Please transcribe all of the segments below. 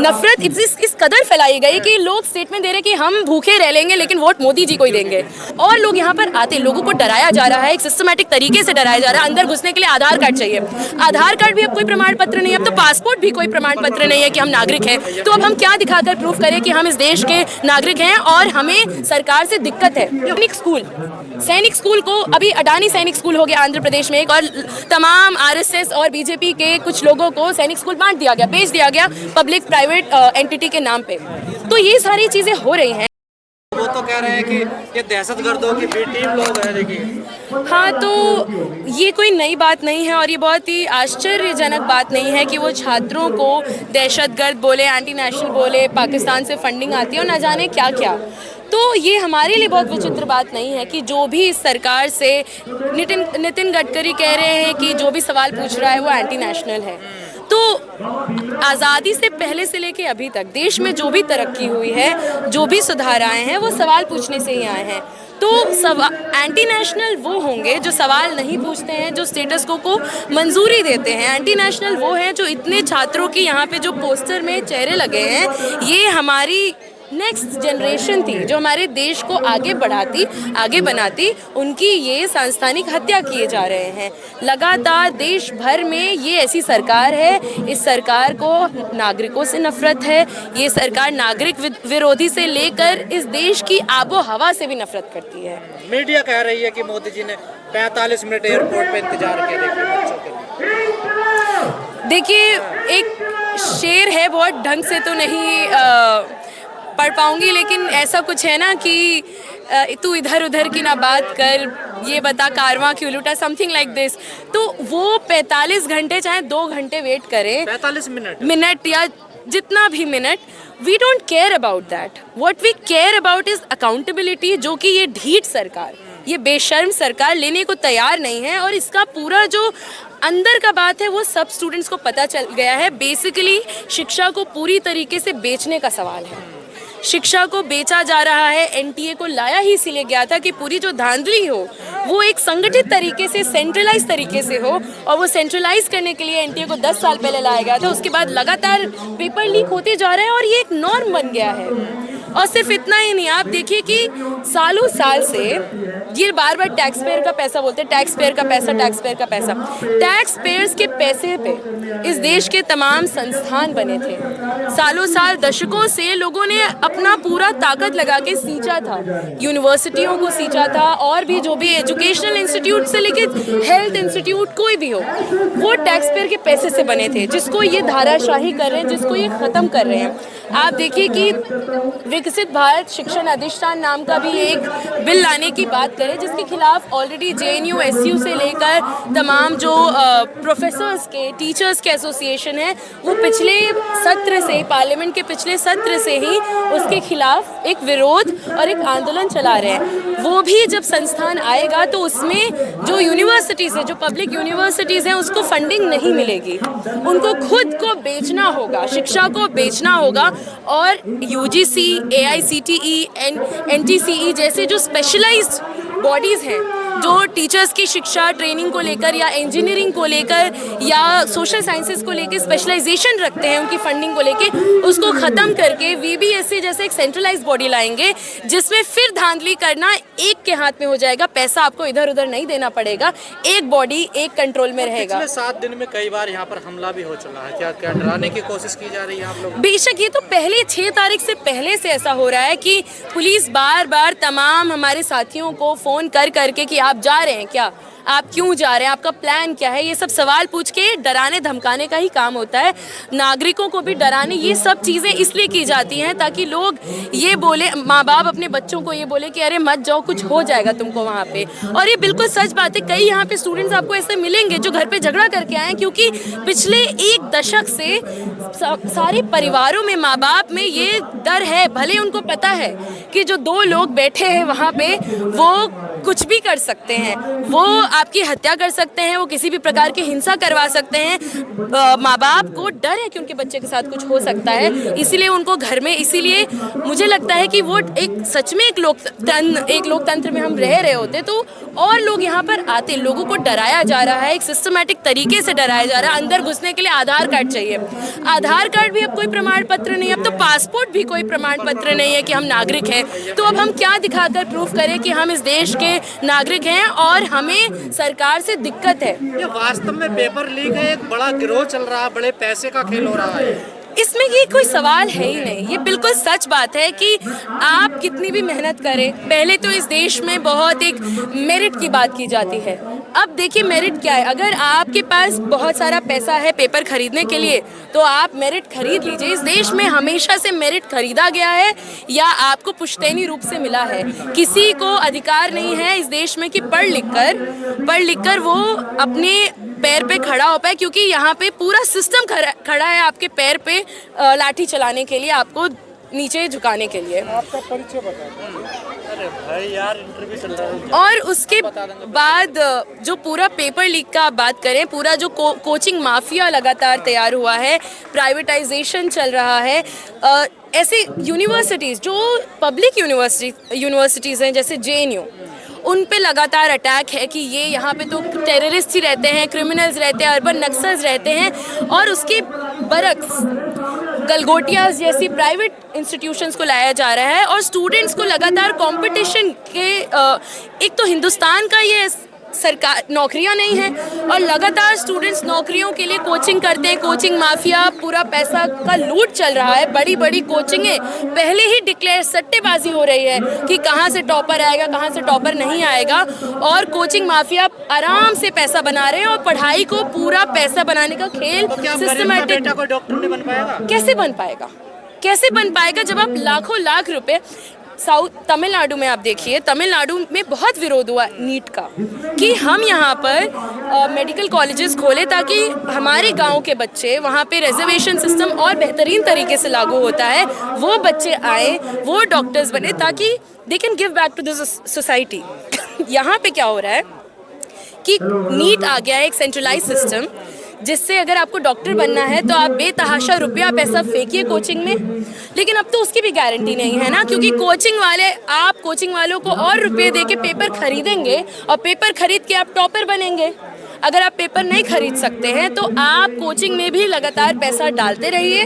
नफरत इस कदर फैलाई गई कि लोग स्टेटमेंट दे रहे कि हम भूखे रह लेंगे लेकिन वोट मोदी जी को ही देंगे। और लोग यहाँ पर आते, लोगों को डराया जा रहा है, एक सिस्टमैटिक तरीके से डराया जा रहा है। अंदर घुसने के लिए आधार कार्ड चाहिए, आधार कार्ड भी अब कोई प्रमाण पत्र नहीं है, अब तो पासपोर्ट भी कोई प्रमाण पत्र नहीं है कि हम नागरिक हैं। तो अब हम क्या दिखाकर प्रूफ करें कि हम इस देश के नागरिक हैं और हमें सरकार से दिक्कत है। सैनिक स्कूल को अभी अडानी सैनिक स्कूल हो गया आंध्र प्रदेश में एक, और तमाम आरएसएस और बीजेपी के कुछ लोगों को सैनिक स्कूल बांट दिया गया, बेच दिया गया पब्लिक प्राइवेट एंटिटी के नाम पे। तो ये सारी चीजें हो रही हैं। वो तो कह रहे हैं कि ये दहशतगर्दों की बी टीम लोग हैं। देखिए, हाँ, तो ये कोई नई बात नहीं है और ये बहुत ही आश्चर्यजनक बात नहीं है कि वो छात्रों को दहशतगर्द बोले, एंटी नेशनल बोले, पाकिस्तान से फंडिंग आती है और न जाने क्या क्या। तो ये हमारे लिए बहुत विचित्र बात नहीं है कि जो भी इस सरकार से नितिन गडकरी कह रहे हैं कि जो भी सवाल पूछ रहा है वो एंटी नेशनल है। तो आज़ादी से पहले से लेके अभी तक देश में जो भी तरक्की हुई है, जो भी सुधार आए हैं, वो सवाल पूछने से ही आए हैं। तो एंटी नेशनल वो होंगे जो सवाल नहीं पूछते हैं, जो स्टेटस को मंजूरी देते हैं। एंटी नेशनल वो हैं जो इतने छात्रों की यहाँ पे जो पोस्टर में चेहरे लगे हैं, ये हमारी नेक्स्ट जनरेशन थी जो हमारे देश को आगे बढ़ाती, आगे बनाती, उनकी ये सांस्थानिक हत्या किए जा रहे हैं। लगातार देश भर में ये ऐसी सरकार है, इस सरकार को नागरिकों से नफरत है। ये सरकार नागरिक विरोधी से लेकर इस देश की आबो हवा से भी नफरत करती है। मीडिया कह रही है कि मोदी जी ने 45 मिनट एयरपोर्ट पे इंतजार किया बच्चों के लिए। देखिए, एक शेर है, बहुत ढंग से तो नहीं पढ़ पाऊंगी, लेकिन ऐसा कुछ है ना कि तू इधर उधर की ना बात कर, ये बता कारवां क्यों लूटा, समथिंग लाइक दिस। तो वो 45 घंटे चाहे 2 घंटे वेट करें, 45 मिनट या जितना भी minute, we don't care about that. What we care about is accountability, जो कि ये ढीठ सरकार, ये बेशर्म सरकार लेने को तैयार नहीं है। और इसका पूरा जो अंदर का बात है वो सब स्टूडेंट्स को पता चल गया है। बेसिकली शिक्षा को पूरी तरीके से बेचने का सवाल है। शिक्षा को बेचा जा रहा है। एनटीए को लाया ही इसीलिए गया था कि पूरी जो धांधली हो वो एक संगठित तरीके से, सेंट्रलाइज तरीके से हो, और वो सेंट्रलाइज करने के लिए एनटीए को 10 साल पहले लाया गया था। उसके बाद लगातार पेपर लीक होते जा रहे हैं और ये एक नॉर्म बन गया है। और सिर्फ इतना ही नहीं, आप देखिए कि सालों साल से ये बार बार टैक्स पेयर का पैसा बोलते हैं, टैक्स पेयर का पैसा, टैक्स पेयर का पैसा। टैक्स पेयर्स के पैसे पे इस देश के तमाम संस्थान बने थे। सालों साल, दशकों से लोगों ने अपना पूरा ताकत लगा के सींचा था, यूनिवर्सिटियों को सींचा था, और भी जो भी एजुकेशनल इंस्टीट्यूट से लेके हेल्थ इंस्टीट्यूट कोई भी हो, वो टैक्स पेयर के पैसे से बने थे, जिसको ये धाराशाही कर रहे हैं, जिसको ये ख़त्म कर रहे हैं। आप देखिए कि विकसित भारत शिक्षण अधिष्ठान नाम का भी एक बिल लाने की बात करें, जिसके खिलाफ ऑलरेडी जेएनयू, एसयू से लेकर तमाम जो प्रोफेसर्स के, टीचर्स के एसोसिएशन है, वो पिछले सत्र से, पार्लियामेंट के पिछले सत्र से ही उसके खिलाफ एक विरोध और एक आंदोलन चला रहे हैं। वो भी जब संस्थान आएगा तो उसमें जो यूनिवर्सिटीज़ है, जो पब्लिक यूनिवर्सिटीज़ हैं, उसको फंडिंग नहीं मिलेगी। उनको खुद को बेचना होगा, शिक्षा को बेचना होगा। और यूजीसी, एआईसीटीई, एनटीसीई जैसे जो स्पेशलाइज्ड बॉडीज़ हैं, जो टीचर्स की शिक्षा, ट्रेनिंग को लेकर या इंजीनियरिंग को लेकर या सोशल साइंसेस को लेकर स्पेशलाइजेशन रखते हैं, उनकी फंडिंग को लेकर, उसको ख़त्म करके वीबीएससी जैसे एक सेंट्रलाइज्ड बॉडी लाएंगे, जिसमें फिर धांधली करना एक के हाथ में हो जाएगा। पैसा आपको इधर उधर नहीं देना पड़ेगा, एक बॉडी एक कंट्रोल में रहेगा। पिछले 7 दिन में कई बार यहाँ पर हमला भी हो चुका है। क्या क्या डराने की कोशिश की जा रही है आप लोग? बेशक, ये तो पहले 6 तारीख से पहले से ऐसा हो रहा है कि पुलिस बार बार तमाम हमारे साथियों को फ़ोन कर करके कि आप जा रहे हैं क्या, आप क्यों जा रहे हैं, आपका प्लान क्या है, ये सब सवाल पूछ के डराने धमकाने का ही काम होता है। नागरिकों को भी डराने, ये सब चीज़ें इसलिए की जाती हैं ताकि लोग ये बोले, माँ बाप अपने बच्चों को ये बोले कि अरे मत जाओ, कुछ हो जाएगा तुमको वहाँ पे। और ये बिल्कुल सच बात है। कई यहाँ पे स्टूडेंट्स आपको ऐसे मिलेंगे जो घर पे झगड़ा करके आए हैं, क्योंकि पिछले 1 दशक से सारे परिवारों में, माँ बाप में ये डर है। भले उनको पता है कि जो 2 लोग बैठे हैं वहाँ पे वो कुछ भी कर सकते हैं, वो आपकी हत्या कर सकते हैं, वो किसी भी प्रकार की हिंसा करवा सकते हैं। माँ बाप को डर है कि उनके बच्चे के साथ कुछ हो सकता है, इसीलिए उनको घर में, इसीलिए मुझे लगता है कि वो एक सच में एक लोकतंत्र में हम रह रहे होते तो और लोग यहाँ पर आते। लोगों को डराया जा रहा है, एक सिस्टमैटिक तरीके से डराया जा रहा है। अंदर घुसने के लिए आधार कार्ड चाहिए, आधार कार्ड भी अब कोई प्रमाण पत्र नहीं है, अब तो पासपोर्ट भी कोई प्रमाण पत्र नहीं है कि हम नागरिक हैं। तो अब हम क्या दिखाकर प्रूफ करें कि हम इस देश के नागरिक हैं और हमें सरकार से दिक्कत है। ये वास्तव में पेपर लीक है, एक बड़ा गिरोह चल रहा है, बड़े पैसे का खेल हो रहा है। इसमें ये कोई सवाल है ही नहीं। ये बिल्कुल सच बात है कि आप कितनी भी मेहनत करें, पहले तो इस देश में बहुत एक मेरिट की बात की जाती है। अब देखिए मेरिट क्या है, अगर आपके पास बहुत सारा पैसा है पेपर खरीदने के लिए तो आप मेरिट खरीद लीजिए। इस देश में हमेशा से मेरिट खरीदा गया है या आपको पुश्तैनी रूप से मिला है। किसी को अधिकार नहीं है इस देश में कि पढ़ लिख कर वो अपने पैर पे खड़ा हो पाए, क्योंकि यहाँ पे पूरा सिस्टम खड़ा है आपके पैर पे लाठी चलाने के लिए, आपको नीचे झुकाने के लिए। आपका परिचय बताओ। अरे भाई यार इंटरव्यू चल रहा है। और उसके बाद जो पूरा पेपर लीक का आप बात करें, पूरा जो कोचिंग माफिया लगातार तैयार हुआ है, प्राइवेटाइजेशन चल रहा है, ऐसे यूनिवर्सिटीज़ जो पब्लिक यूनिवर्सिटीज़ हैं जैसे JNU, उन पे लगातार अटैक है कि ये यहाँ पे तो टेररिस्ट ही रहते हैं, क्रिमिनल्स रहते हैं, अर्बन नक्सल्स रहते हैं, और उसके बरक्स गलगोटियाज जैसी प्राइवेट इंस्टीट्यूशंस को लाया जा रहा है और स्टूडेंट्स को लगातार कंपटीशन के एक तो हिंदुस्तान का ये सरकार नौकरियां नहीं है और लगातार स्टूडेंट्स नौकरियों के लिए कोचिंग करते हैं। कोचिंग माफिया, पूरा पैसा का लूट चल रहा है। बड़ी बड़ी कोचिंगें पहले ही डिक्लेयर, सट्टेबाजी हो रही है कि कहां से टॉपर आएगा, कहां से टॉपर नहीं आएगा, और कोचिंग माफिया आराम से पैसा बना रहे हैं और पढ़ाई को पूरा पैसा बनाने का खेल सिस्टमैटिक। बेटा कोई डॉक्टर नहीं बन पाएगा? कैसे बन पाएगा जब आप लाखों लाख रुपए। तमिलनाडु में आप देखिए, तमिलनाडु में बहुत विरोध हुआ नीट का कि हम यहाँ पर मेडिकल कॉलेजेस खोले ताकि हमारे गांव के बच्चे, वहाँ पे रिजर्वेशन सिस्टम और बेहतरीन तरीके से लागू होता है, वो बच्चे आए, वो डॉक्टर्स बने ताकि they can give back to the society. यहाँ पे क्या हो रहा है कि नीट आ गया है, एक सेंट्रलाइज सिस्टम, जिससे अगर आपको डॉक्टर बनना है तो आप बेतहाशा रुपया पैसा फेंकिए कोचिंग में, लेकिन अब तो उसकी भी गारंटी नहीं है ना, क्योंकि आप कोचिंग वालों को और रुपए दे के पेपर खरीदेंगे और पेपर खरीद के आप टॉपर बनेंगे। अगर आप पेपर नहीं खरीद सकते हैं तो आप कोचिंग में भी लगातार पैसा डालते रहिए,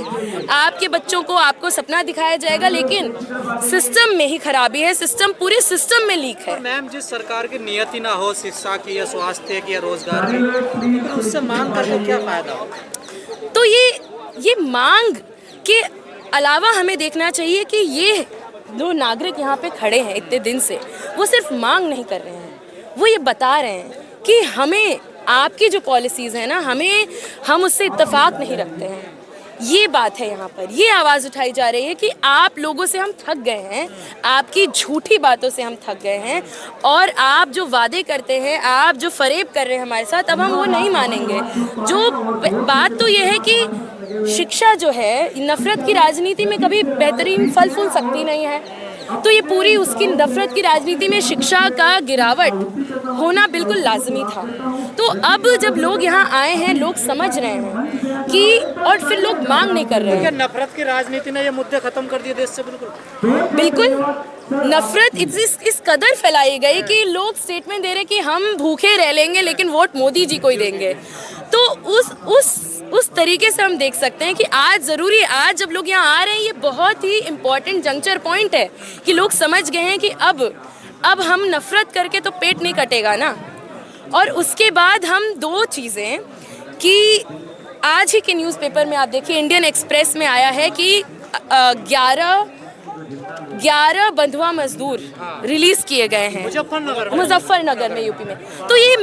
आपके बच्चों को आपको सपना दिखाया जाएगा, लेकिन सिस्टम में ही खराबी है, सिस्टम पूरे सिस्टम में लीक है। मैम, जिस सरकार की नियति ना हो शिक्षा की या स्वास्थ्य की या रोजगार की, तो उससे मांग करके क्या फायदा हो? तो ये मांग के अलावा हमें देखना चाहिए कि ये जो नागरिक यहाँ पे खड़े हैं इतने दिन से, वो सिर्फ मांग नहीं कर रहे हैं, वो ये बता रहे हैं कि हमें आपकी जो पॉलिसीज़ हैं ना, हम उससे इत्तेफाक नहीं रखते हैं। ये बात है यहाँ पर, ये आवाज़ उठाई जा रही है कि आप लोगों से हम थक गए हैं, आपकी झूठी बातों से हम थक गए हैं, और आप जो वादे करते हैं, आप जो फरेब कर रहे हैं हमारे साथ, अब हम वो नहीं मानेंगे। जो बात तो ये है कि शिक्षा जो है, नफ़रत की राजनीति में कभी बेहतरीन फल फूल सकती नहीं है, तो ये पूरी उसकी नफरत की राजनीति में शिक्षा का गिरावट होना बिल्कुल लाजमी था। तो अब जब लोग यहाँ आए हैं, लोग समझ रहे हैं कि, और फिर लोग मांग नहीं कर रहे हैं। क्या नफरत की राजनीति ने ये मुद्दे खत्म कर दिए देश से? बिल्कुल नफरत इस कदर फैलाई गई कि लोग स्टेटमेंट दे रहे कि हम भूखे रह लेंगे लेकिन वोट मोदी जी को ही देंगे। तो उस तरीके से हम देख सकते हैं कि आज ज़रूरी है, आज जब लोग यहाँ आ रहे हैं, ये बहुत ही इम्पोर्टेंट जंक्चर पॉइंट है कि लोग समझ गए हैं कि अब हम नफरत करके तो पेट नहीं कटेगा ना। और उसके बाद हम दो चीज़ें कि आज ही के न्यूज़पेपर में आप देखिए, इंडियन एक्सप्रेस में आया है कि 11 बंधुआ मजदूर रिलीज किए गए हैं मुजफ्फरनगर में, यूपी में। तो ये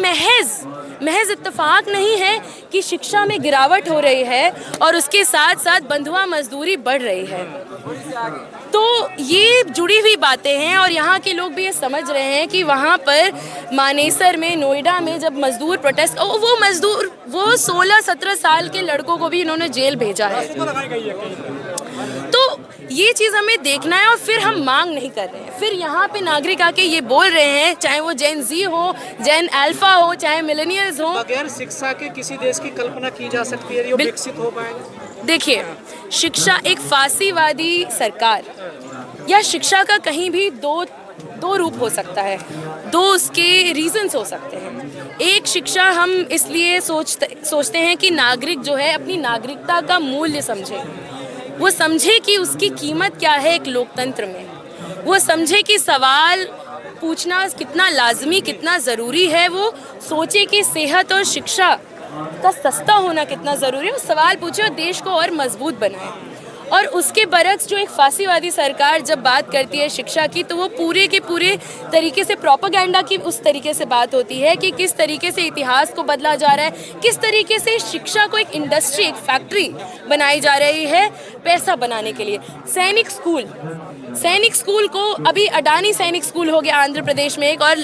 महज इत्तेफाक नहीं है कि शिक्षा में गिरावट हो रही है और उसके साथ साथ बंधुआ मजदूरी बढ़ रही है। तो ये जुड़ी हुई बातें हैं और यहाँ के लोग भी ये समझ रहे हैं कि वहाँ पर मानेसर में, नोएडा में जब मजदूर प्रोटेस्ट, वो 16-17 साल के लड़कों को भी इन्होंने जेल भेजा है। तो ये चीज़ हमें देखना है और फिर हम मांग नहीं कर रहे हैं। फिर यहाँ पे नागरिक आके ये बोल रहे हैं, चाहे वो जेन जी हो, जेन अल्फा हो, चाहे मिलेनियल्स हो, बगैर शिक्षा के किसी देश की कल्पना की जा सकती है, ये विकसित हो पाएगा? देखिए, शिक्षा एक फासीवादी सरकार या शिक्षा का कहीं भी दो रूप हो सकता है, दो उसके रीजंस हो सकते हैं। एक, शिक्षा हम इसलिए सोचते हैं कि नागरिक जो है अपनी नागरिकता का मूल्य समझे, वो समझे कि उसकी कीमत क्या है एक लोकतंत्र में, वो समझे कि सवाल पूछना कितना लाजमी, कितना ज़रूरी है, वो सोचे कि सेहत और शिक्षा का सस्ता होना कितना ज़रूरी है, वो सवाल पूछे और देश को और मजबूत बनाए। और उसके बरक्स जो एक फासीवादी सरकार जब बात करती है शिक्षा की, तो वो पूरे के पूरे तरीके से प्रोपेगेंडा की उस तरीके से बात होती है कि किस तरीके से इतिहास को बदला जा रहा है, किस तरीके से शिक्षा को एक इंडस्ट्री, एक फैक्ट्री बनाई जा रही है पैसा बनाने के लिए। सैनिक स्कूल को अभी अडानी सैनिक स्कूल हो गया आंध्र प्रदेश में एक, और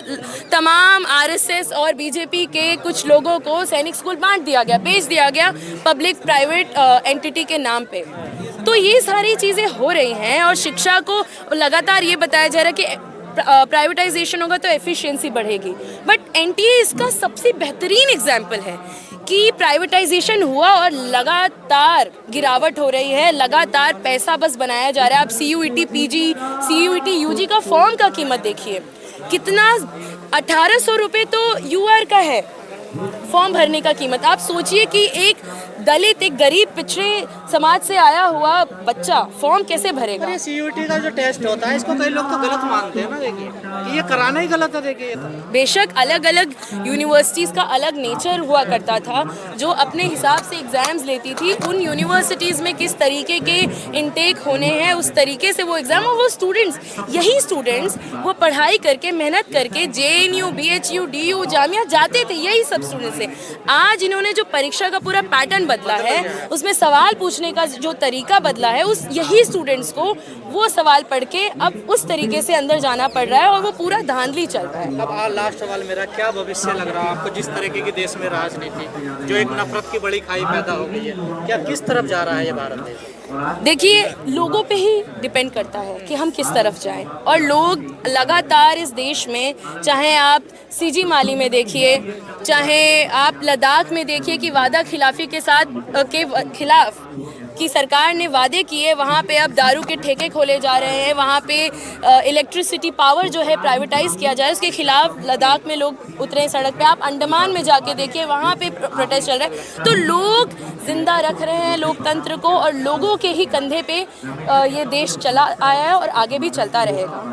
तमाम आरएसएस और बीजेपी के कुछ लोगों को सैनिक स्कूल बांट दिया गया, बेच दिया गया पब्लिक प्राइवेट एंटिटी के नाम पे। तो ये सारी चीज़ें हो रही हैं और शिक्षा को लगातार ये बताया जा रहा है कि प्राइवेटाइजेशन होगा तो एफिशिएंसी बढ़ेगी, बट एनटीए इसका सबसे बेहतरीन एग्जाम्पल है कि प्राइवेटाइजेशन हुआ और लगातार गिरावट हो रही है, लगातार पैसा बस बनाया जा रहा है। आप CUET PG, CUET UG का फॉर्म का कीमत देखिए कितना, 1800 रुपये तो UR का है फॉर्म भरने का कीमत। आप सोचिए कि एक दलित, एक गरीब पिछड़े समाज से आया हुआ बच्चा फॉर्म कैसे भरेगा। ये CUET का जो टेस्ट होता है, इसको कई लोग तो गलत मानते हैं ना, देखिए कि ये कराना ही गलत है। देखिए बेशक अलग अलग यूनिवर्सिटीज़ का अलग नेचर हुआ करता था, जो अपने हिसाब से एग्ज़ाम्स लेती थी। उन यूनिवर्सिटीज़ में किस तरीके के इनटेक होने हैं, उस तरीके से वो एग्ज़ाम, और वो यही स्टूडेंट्स वो पढ़ाई करके, मेहनत करके JNU, BHU, DU, जामिया जाते थे, यही सब स्टूडेंट्स थे। आज इन्होंने जो परीक्षा का पूरा पैटर्न बदला है, उसमें सवाल पूछने का जो तरीका बदला है, यही स्टूडेंट्स को वो सवाल पढ़ के अब उस तरीके से अंदर जाना पड़ रहा है और वो पूरा धांधली चल रहा है। अब लास्ट सवाल मेरा, क्या भविष्य लग रहा है आपको जिस तरीके की देश में राजनीति, जो एक नफरत की बड़ी खाई पैदा हो गई है, क्या किस तरफ जा रहा है ये भारत देश? देखिए, लोगों पे ही डिपेंड करता है कि हम किस तरफ जाएं, और लोग लगातार इस देश में, चाहे आप CG माली में देखिए, चाहे आप लद्दाख में देखिए कि वादा खिलाफी के खिलाफ की सरकार ने वादे किए, वहाँ पे अब दारू के ठेके खोले जा रहे हैं, वहाँ पे इलेक्ट्रिसिटी पावर जो है प्राइवेटाइज किया जाए, उसके खिलाफ लद्दाख में लोग उतरे सड़क पे। आप अंडमान में जाके देखिए, वहाँ पे प्रोटेस्ट चल रहा है। तो लोग जिंदा रख रहे हैं लोकतंत्र को, और लोगों के ही कंधे पे ये देश चला आया है और आगे भी चलता रहेगा।